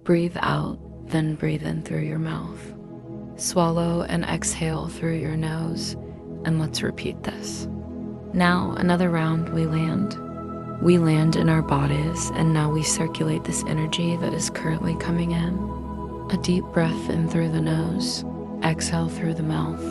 Breathe out, then breathe in through your mouth. Swallow and exhale through your nose, and let's repeat this. Now, another round, we land. We land in our bodies, and now we circulate this energy that is currently coming in. A deep breath in through the nose, exhale through the mouth.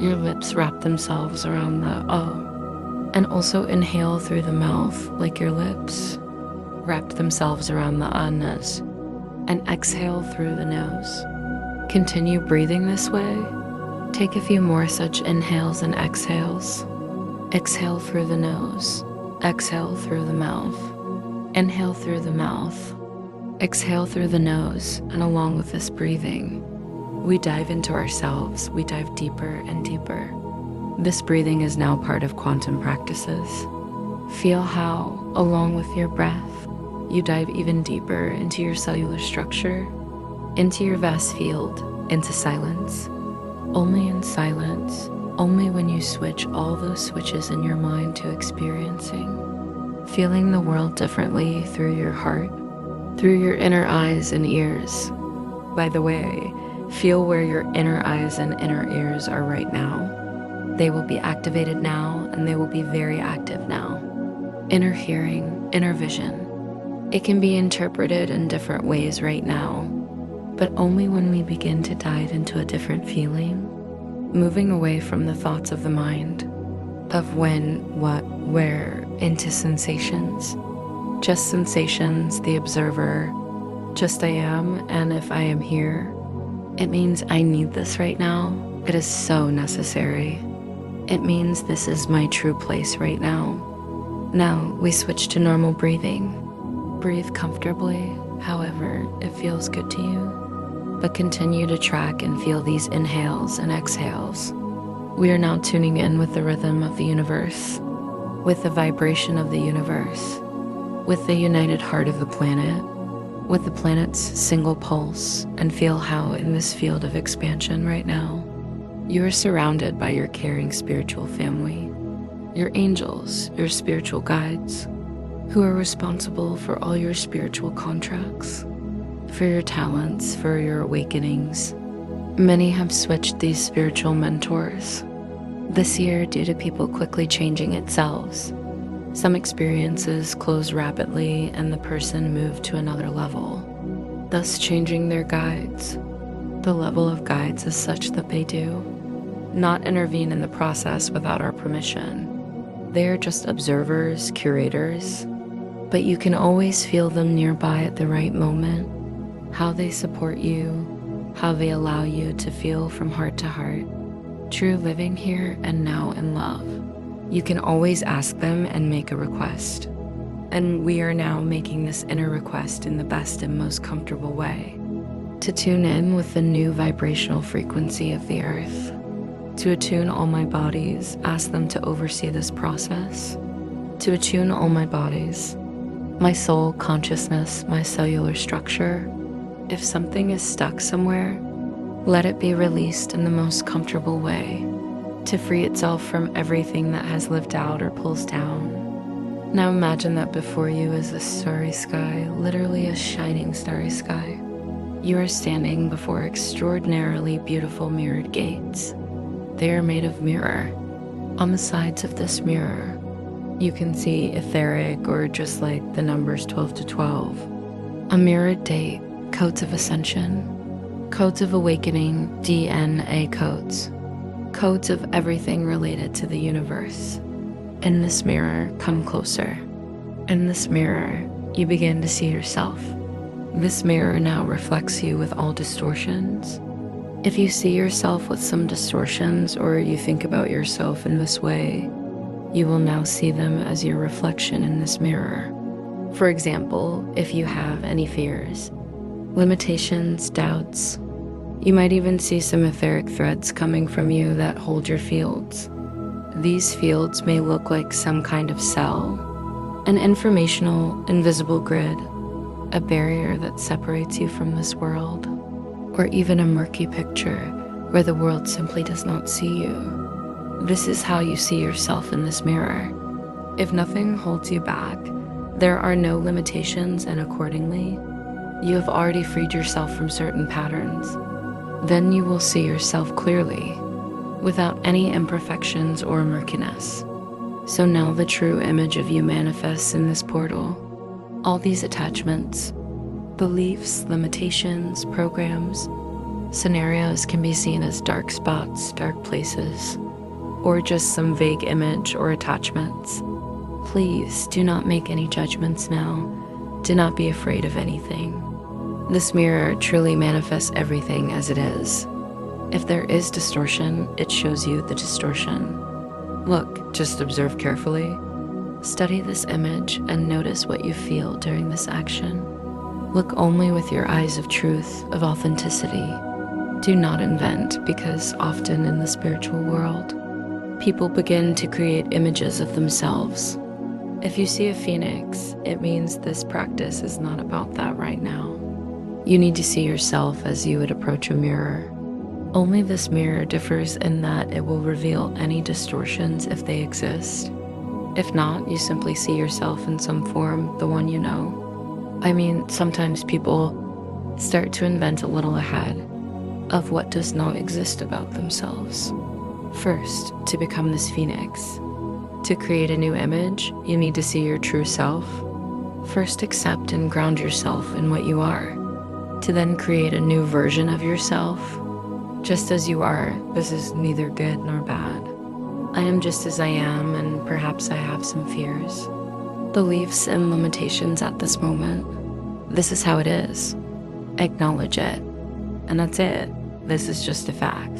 Your lips wrap themselves around the O, and also inhale through the mouth like your lips wrapped themselves around the anas, and exhale through the nose. Continue breathing this way. Take a few more such inhales and exhales. Exhale through the nose. Exhale through the mouth. Inhale through the mouth. Exhale through the nose, and along with this breathing, we dive into ourselves. We dive deeper and deeper. This breathing is now part of quantum practices. Feel how, along with your breath, you dive even deeper into your cellular structure, into your vast field, into silence. Only in silence, only when you switch all those switches in your mind to experiencing, feeling the world differently through your heart, through your inner eyes and ears. By the way, feel where your inner eyes and inner ears are right now. They will be activated now, and they will be very active now. Inner hearing, inner vision. It can be interpreted in different ways right now, but only when we begin to dive into a different feeling, moving away from the thoughts of the mind, of when, what, where, into sensations. Just sensations, the observer, just I am, and if I am here, it means I need this right now. It is so necessary. It means this is my true place right now. Now we switch to normal breathing. Breathe comfortably, however it feels good to you, but continue to track and feel these inhales and exhales. We are now tuning in with the rhythm of the universe, with the vibration of the universe, with the united heart of the planet, with the planet's single pulse, and feel how in this field of expansion right now, you are surrounded by your caring spiritual family, your angels, your spiritual guides, who are responsible for all your spiritual contracts, for your talents, for your awakenings. Many have switched these spiritual mentors this year due to people quickly changing itself. Some experiences close rapidly and the person moved to another level, thus changing their guides. The level of guides is such that they do not intervene in the process without our permission. They are just observers, curators, but you can always feel them nearby at the right moment, how they support you, how they allow you to feel from heart to heart, true living here and now in love. You can always ask them and make a request. And we are now making this inner request in the best and most comfortable way, to tune in with the new vibrational frequency of the earth. To attune all my bodies, ask them to oversee this process. To attune all my bodies, my soul, consciousness, my cellular structure. If something is stuck somewhere, let it be released in the most comfortable way, to free itself from everything that has lived out or pulls down. Now imagine that before you is a starry sky, literally a shining starry sky. You are standing before extraordinarily beautiful mirrored gates. They are made of mirror. On the sides of this mirror, you can see etheric, or just like the numbers 12 to 12, a mirrored date, codes of ascension, codes of awakening, DNA codes, codes of everything related to the universe. In this mirror, come closer. In this mirror, you begin to see yourself. This mirror now reflects you with all distortions. If you see yourself with some distortions, or you think about yourself in this way, you will now see them as your reflection in this mirror. For example, if you have any fears, limitations, doubts, you might even see some etheric threads coming from you that hold your fields. These fields may look like some kind of cell, an informational, invisible grid, a barrier that separates you from this world, or even a murky picture where the world simply does not see you. This is how you see yourself in this mirror. If nothing holds you back, there are no limitations, and accordingly, You have already freed yourself from certain patterns. Then you will see yourself clearly, without any imperfections or murkiness. So now the true image of you manifests in this portal. All these attachments, beliefs, limitations, programs, scenarios can be seen as dark spots, dark places, or just some vague image or attachments. Please do not make any judgments now. Do not be afraid of anything. This mirror truly manifests everything as it is. If there is distortion, it shows you the distortion. Look, just observe carefully. Study this image and notice what you feel during this action. Look only with your eyes of truth, of authenticity. Do not invent, because often in the spiritual world, people begin to create images of themselves. If you see a phoenix, it means this practice is not about that right now. You need to see yourself as you would approach a mirror. Only this mirror differs in that it will reveal any distortions if they exist. If not, you simply see yourself in some form, the one you know. I mean, sometimes people start to invent a little ahead of what does not exist about themselves. First, to become this phoenix, to create a new image, you need to see your true self. First, accept and ground yourself in what you are, to then create a new version of yourself. Just as you are, this is neither good nor bad. I am just as I am, and perhaps I have some fears, beliefs, and limitations at this moment. This is how it is. Acknowledge it. And that's it. This is just a fact.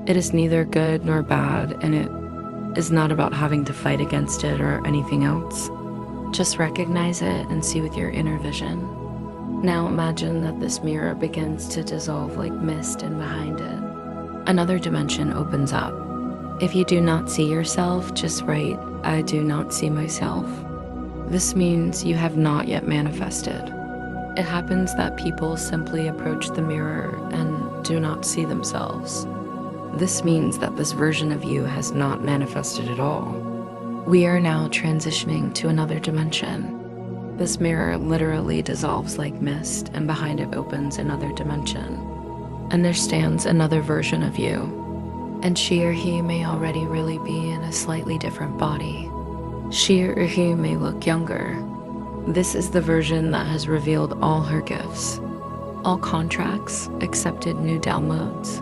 It is neither good nor bad, and it is not about having to fight against it or anything else. Just recognize it and see with your inner vision. Now imagine that this mirror begins to dissolve like mist, and behind it, another dimension opens up. If you do not see yourself, just write, "I do not see myself." This means you have not yet manifested. It happens that people simply approach the mirror and do not see themselves. This means that this version of you has not manifested at all. We are now transitioning to another dimension. This mirror literally dissolves like mist, and behind it opens another dimension. And there stands another version of you. And she or he may already really be in a slightly different body. She or he may look younger. This is the version that has revealed all her gifts, all contracts, accepted new downloads,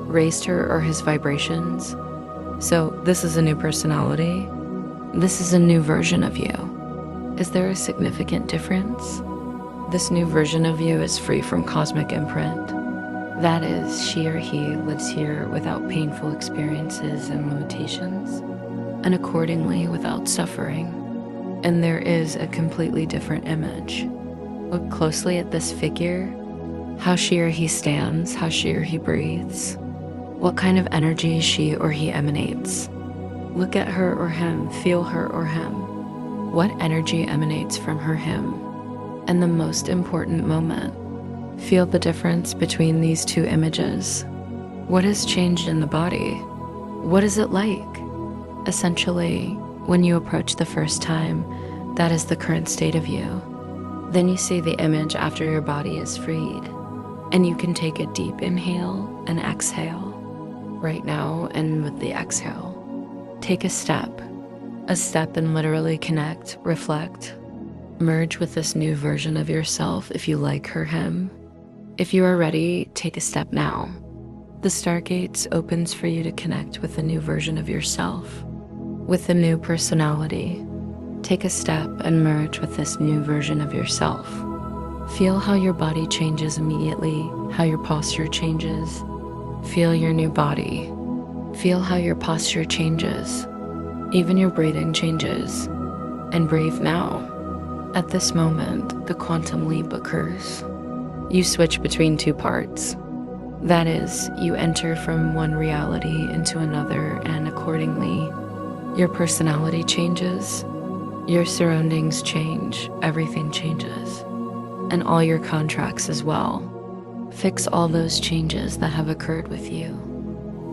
raised her or his vibrations. So this is a new personality. This is a new version of you. Is there a significant difference? This new version of you is free from cosmic imprint. That is, she or he lives here without painful experiences and limitations, and accordingly without suffering. And there is a completely different image. Look closely at this figure, how she or he stands, how she or he breathes, what kind of energy she or he emanates. Look at her or him, feel her or him. What energy emanates from her, him? And the most important moment, feel the difference between these two images. What has changed in the body? What is it like? Essentially, when you approach the first time, that is the current state of you. Then you see the image after your body is freed, and you can take a deep inhale and exhale. Right now, and with the exhale, take a step and literally connect, reflect, merge with this new version of yourself if you like her, him. If you are ready, take a step now. The stargates opens for you to connect with a new version of yourself, with a new personality. Take a step and merge with this new version of yourself. Feel how your body changes immediately, how your posture changes. Feel your new body. Feel how your posture changes. Even your breathing changes. And breathe now. At this moment, the quantum leap occurs. You switch between two parts. That is, you enter from one reality into another, and accordingly, your personality changes, your surroundings change, everything changes, and all your contracts as well. Fix all those changes that have occurred with you.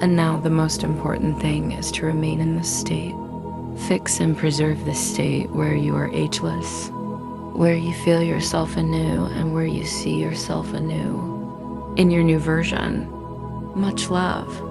And now the most important thing is to remain in this state. Fix and preserve this state where you are ageless, where you feel yourself anew and where you see yourself anew in your new version. Much love.